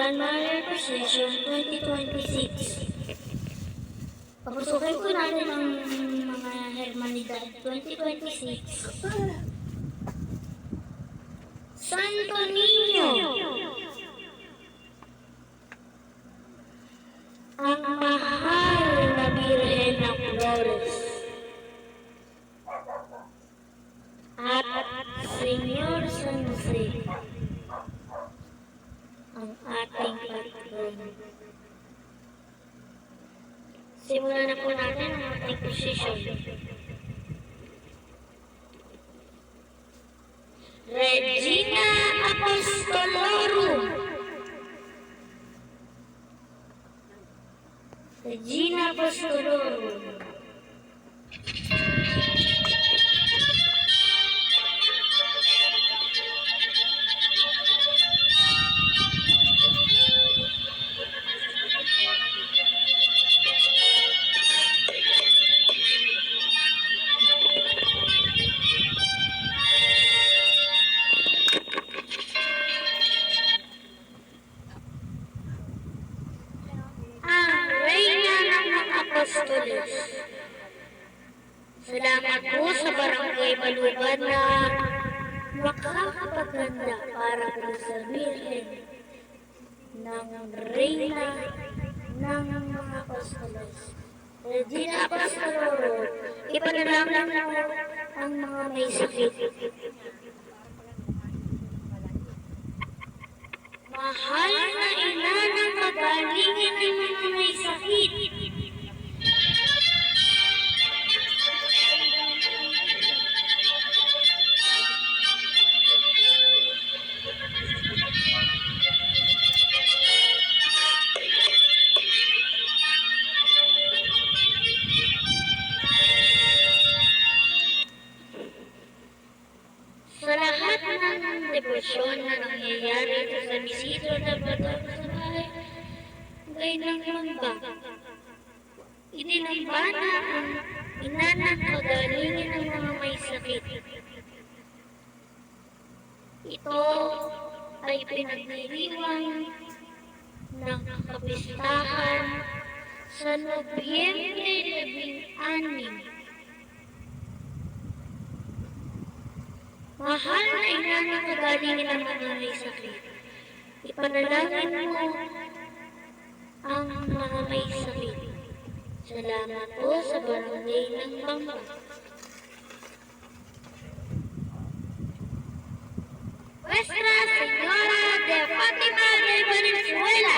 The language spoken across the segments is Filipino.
January Procession 2026. Papasukin ko natin ang mga Hermanidad 2026. Santo Niño, ang mahal na Birhen ng Flores, at Senyor San Jose, ang ating patron. Simulan na po natin ang ating posisyon. Regina Apostolorum. Regina Apostolorum. Apostoles. Salamat po sa Barangay Balugan na makakapaganda para po sa Birhen ng Reyna ng mga Apostoles. Regina Apostolorum, ipanalangin mo ang mga may sakit. Mahal na ina ng kagalingin ng mga may sakit. Sa lahat ng debosyon na nangyayari sa San Isidro ng Bato sa bahay, gay ng lamba. Itinamba na ang ina ng kagalingin ng mga may sakit. Ito ay pinagdiriwang ng kapistahan sa Nobyembre 16. Mahal na ina ng kagalingin ng mga may sakit, ipanalangin mo ang mga may sakit. Salamat po sa Barangay ng Bamba. Nuestra Señora de Fatima de Valenzuela.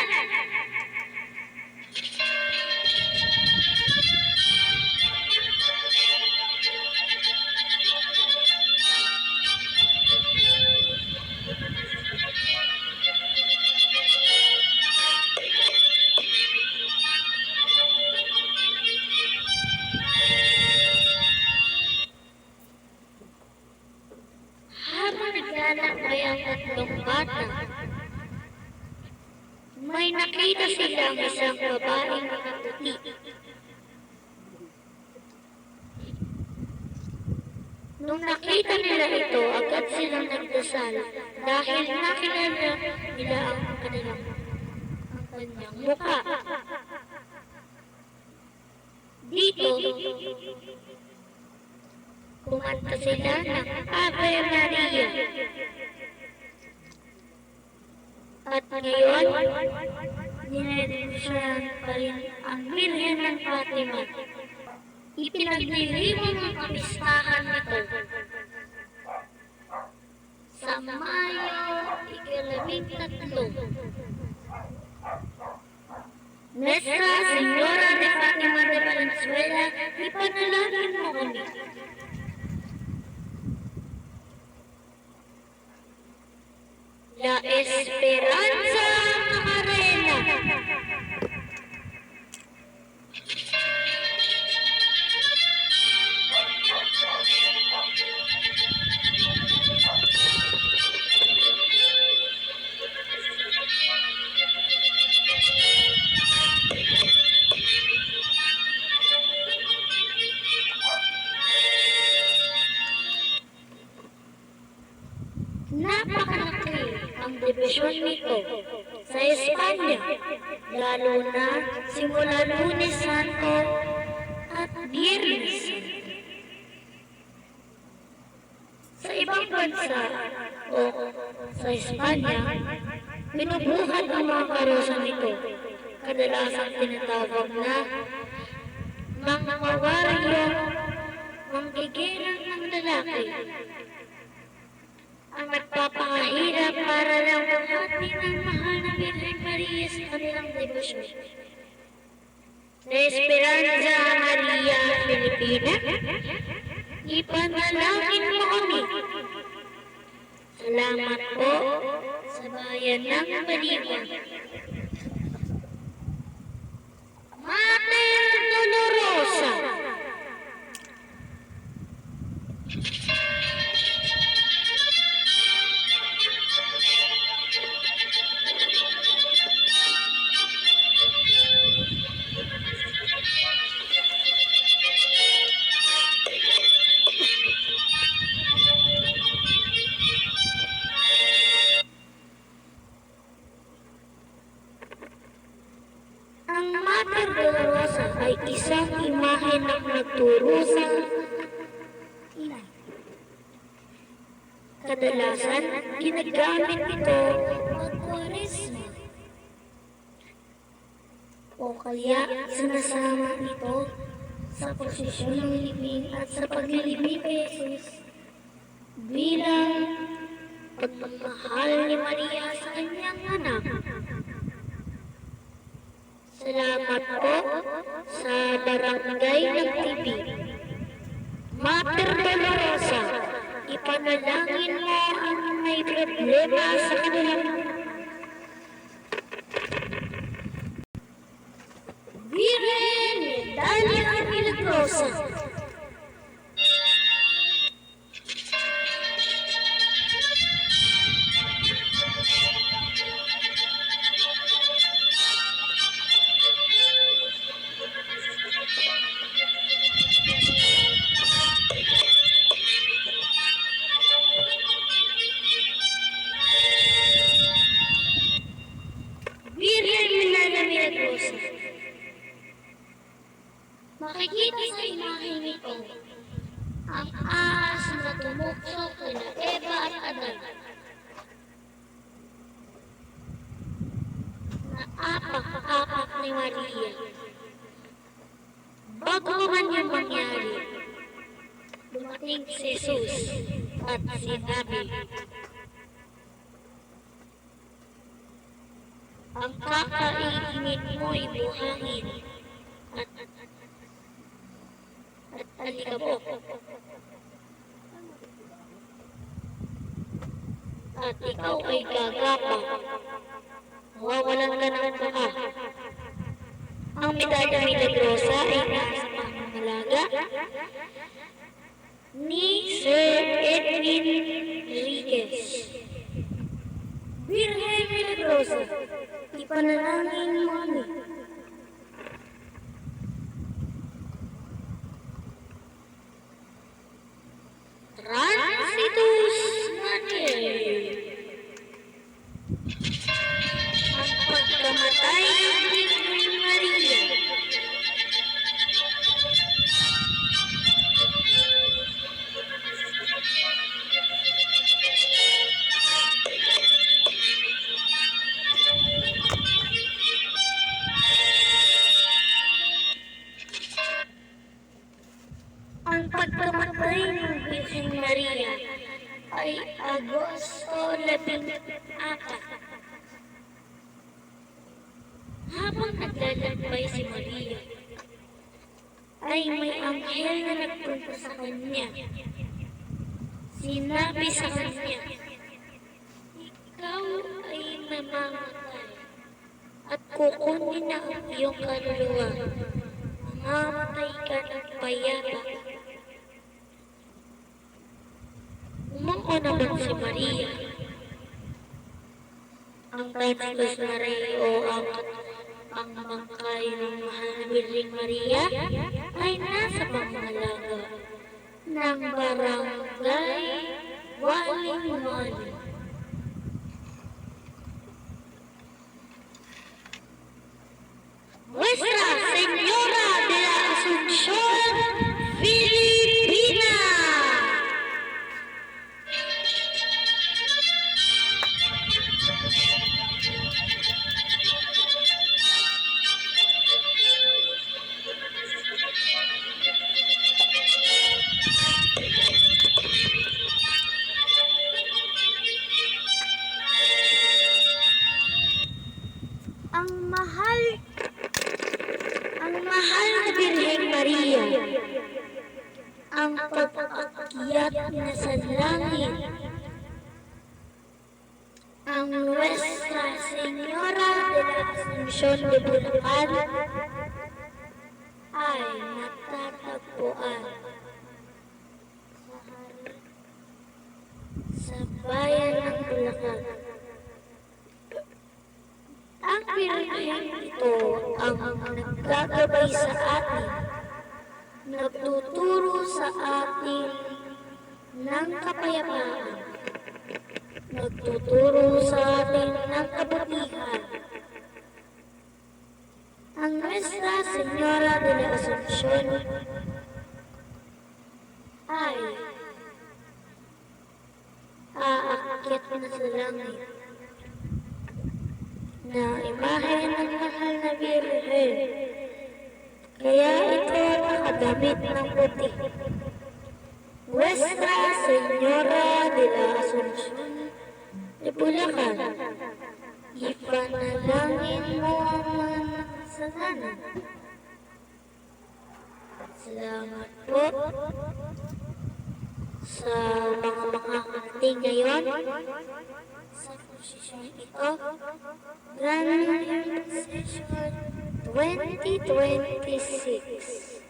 Naglalakbay ang tatlong bata. May nakita silang isang babaeng nakaputi. Nung nakita nila ito, agad silang nagdasal dahil nakilala nila ang kanyang mukha. Dito, kumanta sila ng Ave Maria. At ngayon, dinedesisyonan pa rin ang Birhen ng Fatima. Ipinagliliwang ang kapistahan nito sa Mayo 13. Nuestra Señora de Fatima de Valenzuela, ipanalangin mo kami. La Esperanza Macarena. Napakalaki ang debosyon nito sa Espanya, lalo na simula Lunes Santo at Biyernes. Sa ibang bansa o sa Espanya, binubuhat ang mga karosa nito, kadalasang tinatawag na mga warrior, manggigilang ng lalaki, ang nagpapahirap para lang maghati ng mahal na Birhen Maria sa kanilang debosyon. Sa Esperanza Maria Filipina, ipanalangin mo kami. Salamat po sa bayan ng Baliwan. Mater Dolorosa. Ang Mater Dolorosa ay isang imahe ng nagturusa. Kadalasan, ginagamit ito pag Kwaresma. O kaya, sinasama ito sa posisyon ng libing at sa paglilibing kay Jesus bilang pagmamahal ni Maria sa kanyang anak. Salamat po sa barangay ng TV. Mater Dolorosa, ipanalangin mo ang may problema sa kanilang Birhen Medalla Milagrosa. Birhen Medalla Milagrosa. Makikita sa imahe nito ang ahas na tumukso kina Eva at Adan. Naapak-apak ni Maria. Bago man yung mangyari, dumating si Jesus at sinabi, ang kakainin mo'y buhangin at alikabok. At ikaw ay gagapang. Mawawalan ka ng paa. Ang Medalla Milagrosa ay nasa pangangalaga ni Sir Edwin Enriquez. Birhen Milagrosa, ipanalangin mo kami. Transitus Mater. Ang pagkamatay ng Birhen Maria. Ang pagkamatay ng Birhen Maria ay Agosto 14. Habang naglalakbay si Maria, ay may anghel na nagpunta sa kanya. Sinabi sa kanya, ikaw ay namamatay at kukunin na ang iyong kaluluwa. Mamamatay ka ng payapa. Umango naman si Maria. Ang Transitus Maria o ang bangkay ng mahal na Birhen Maria ay nasa pangalaga ng barangay Waling-Waling. mahal, ang mahal na Birheng Maria, ang pag-akyat na sa langit, ang Nuestra Señora de la Asunción de Bulacan ay matatagpuan sa bayan ng Bulacan. Ang Birheng ito ang naggagabay sa atin, nagtuturo sa atin ng kapayapaan, nagtuturo sa atin ng kabutihan. Ang Nuestra Señora de la Asunción ay aakyat na sa langit na imahe ng mahal na Birhen. Kaya ito nakadamit ng puti. Nuestra Señora de la Asunción de Bulacan, ipanalangin mo ang mga makasalanan. Salamat po sa mga makakating ngayon sa posisyon ito. Grand Session 2026.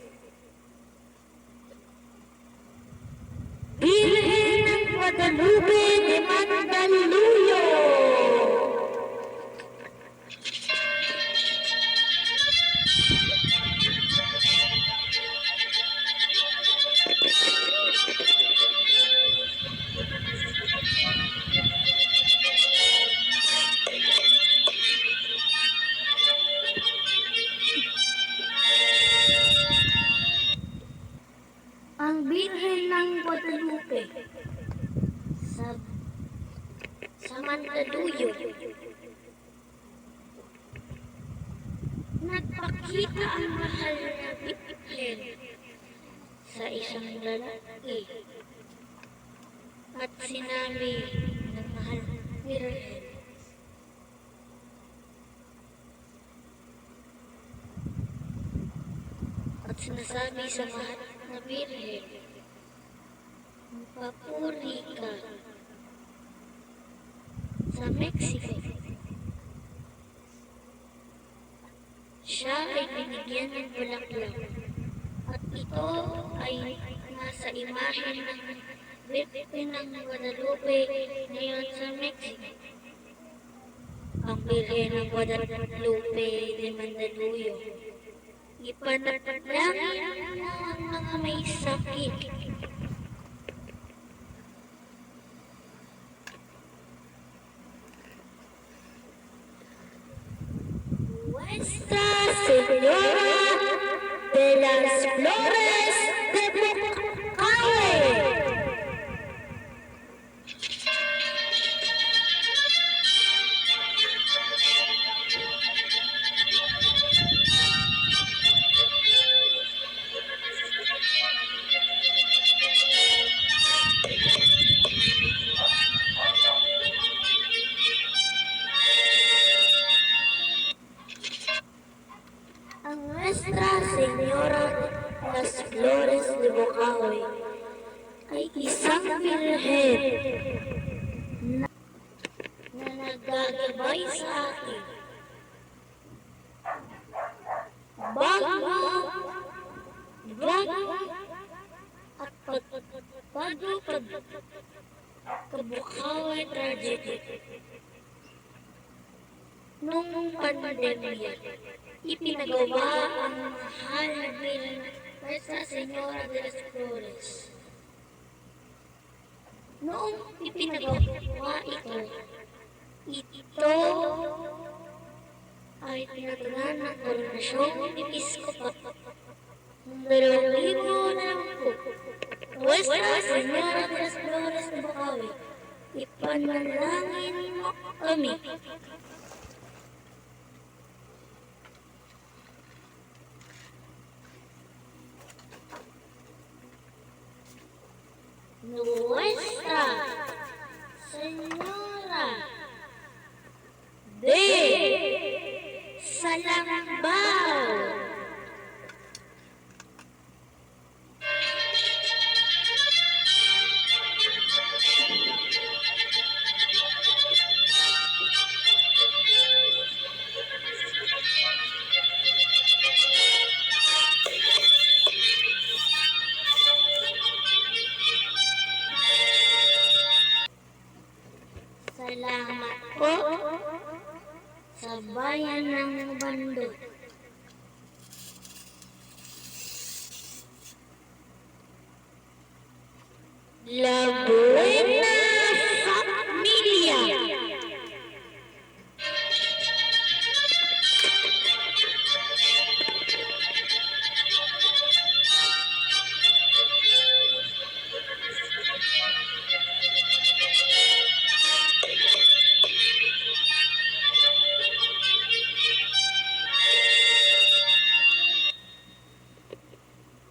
Birhen ng Guadalupe de Mandaluyong. Ang Birhen ng Guadalupe sa Mandaluyong. Nagpakita ang mahal na Birhen sa isang lalaki at sinabi ng mahal na Birhen, at sinasabi sa mahal na Birhen, papuri ka sa Mexico. Siya ay binigyan ng bulaklak at ito ay nasa imahe ng Birhen ng Guadalupe ngayon sa Mexico. Ang Birhen ng Guadalupe de Mandaluyong, ipanalangin mo ang mga may sakit. Nuestra Señora de las Flores de Bukawi. Ang Nuestra Señora de las Flores de Bukawi ay isang Birhen na naggagabay sa atin bago at pagkabukawi tragedy. Nung pandemya, ipinagawa ang mahal na Birhen Nuestra Señora de las Flores. Noong ipinagawa ito ay tinatanan ng Koronasyon Episkopat ng 2010. Nuestra Señora de las Flores de Bukawi, ipanalangin mo kami. Nuestra Señora de Salambaw. Salamat po sa bayan ng Bando. La Buena Familia.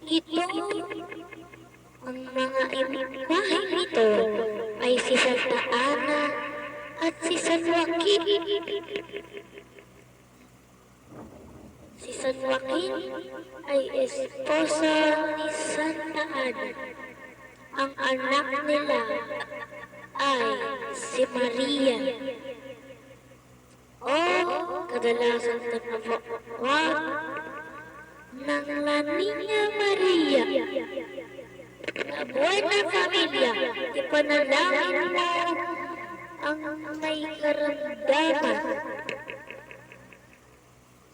Ito, ang mga imahe nito ay si Santa Ana at si San Joaquin. Si San Joaquin ay esposa ni Santa Ana. Ang anak nila ay si Maria. O kadalasan tinatawag ng La Niña Maria. La Buena Familia, ipanalangin mo ang may karamdaman.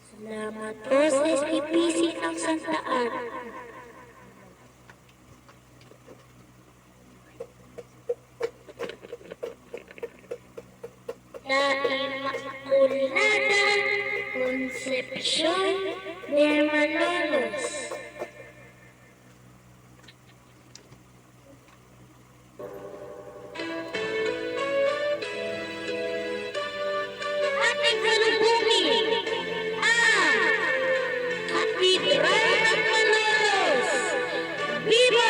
Salamat po sa SPPC ng Santa Ana. La Inmaculada Concepcion de Malolos. Ating salubungin ang Katedral ng Malolos. Viva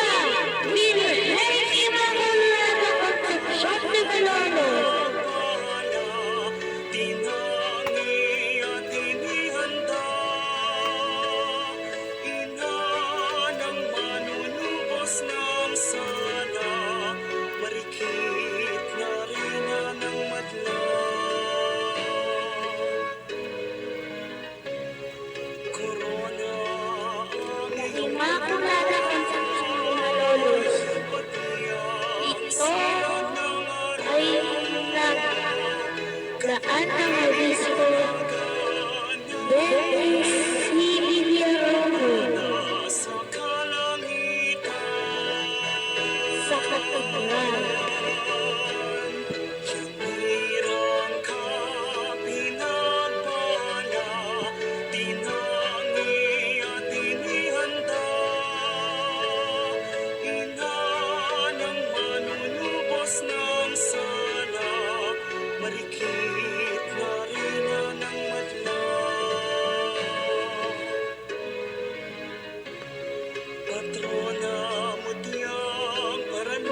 Virgen Inmaculada Concepcion de Malolos. Immaculada Concepcion de Malolos. Ito ay nagdaan ng obispo Dennis C. Villaromo sa katedral.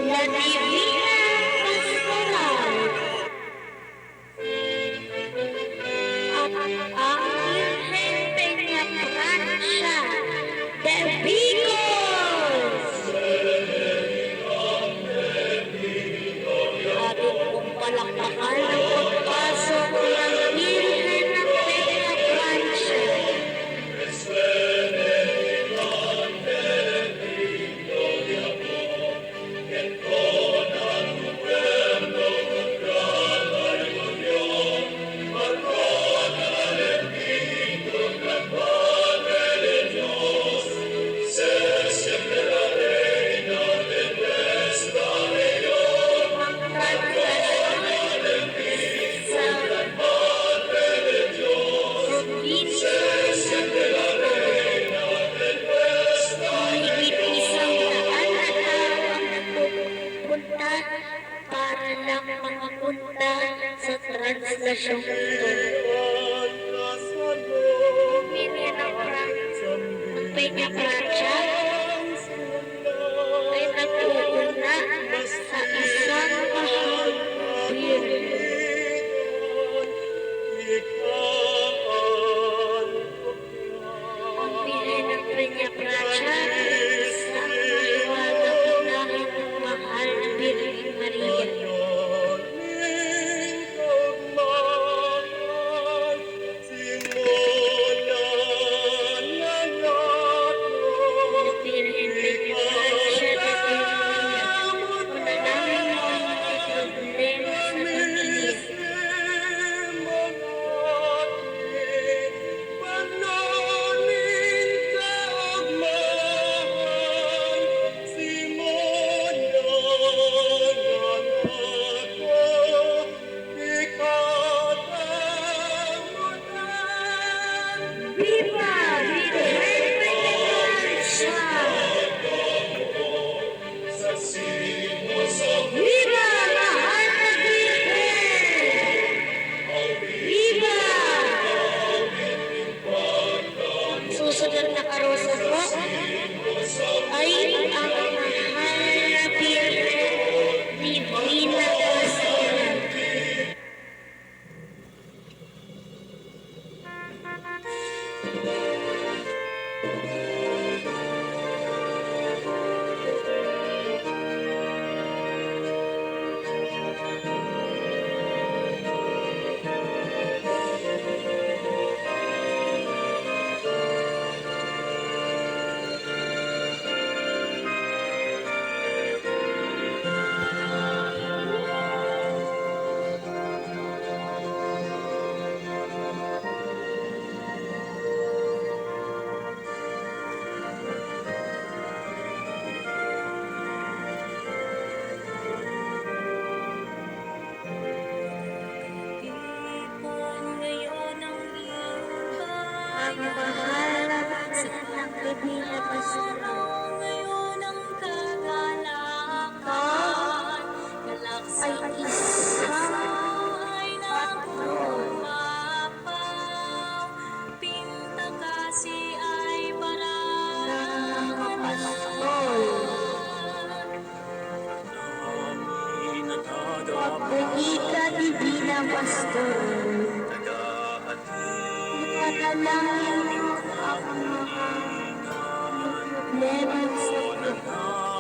La Divina Pastoral at ang Virgen Peña de Bicos. Ating kong palakpakan ang pagpasok ng Virgen ng Peña Francia. Para lang makapunta sa translasyong ito. Ang Peña Francia ay nagpuuna sa isang mahal birhen. mahal ng Divina Pastor. Ngayon ang Ikaw kagalakan, ay isang ay patrol nakumapaw, pinta kasi ay ng mga pastol. Pagpili ka, Divina Pastor. Ipanalangin mo ang mga problema sa buhay.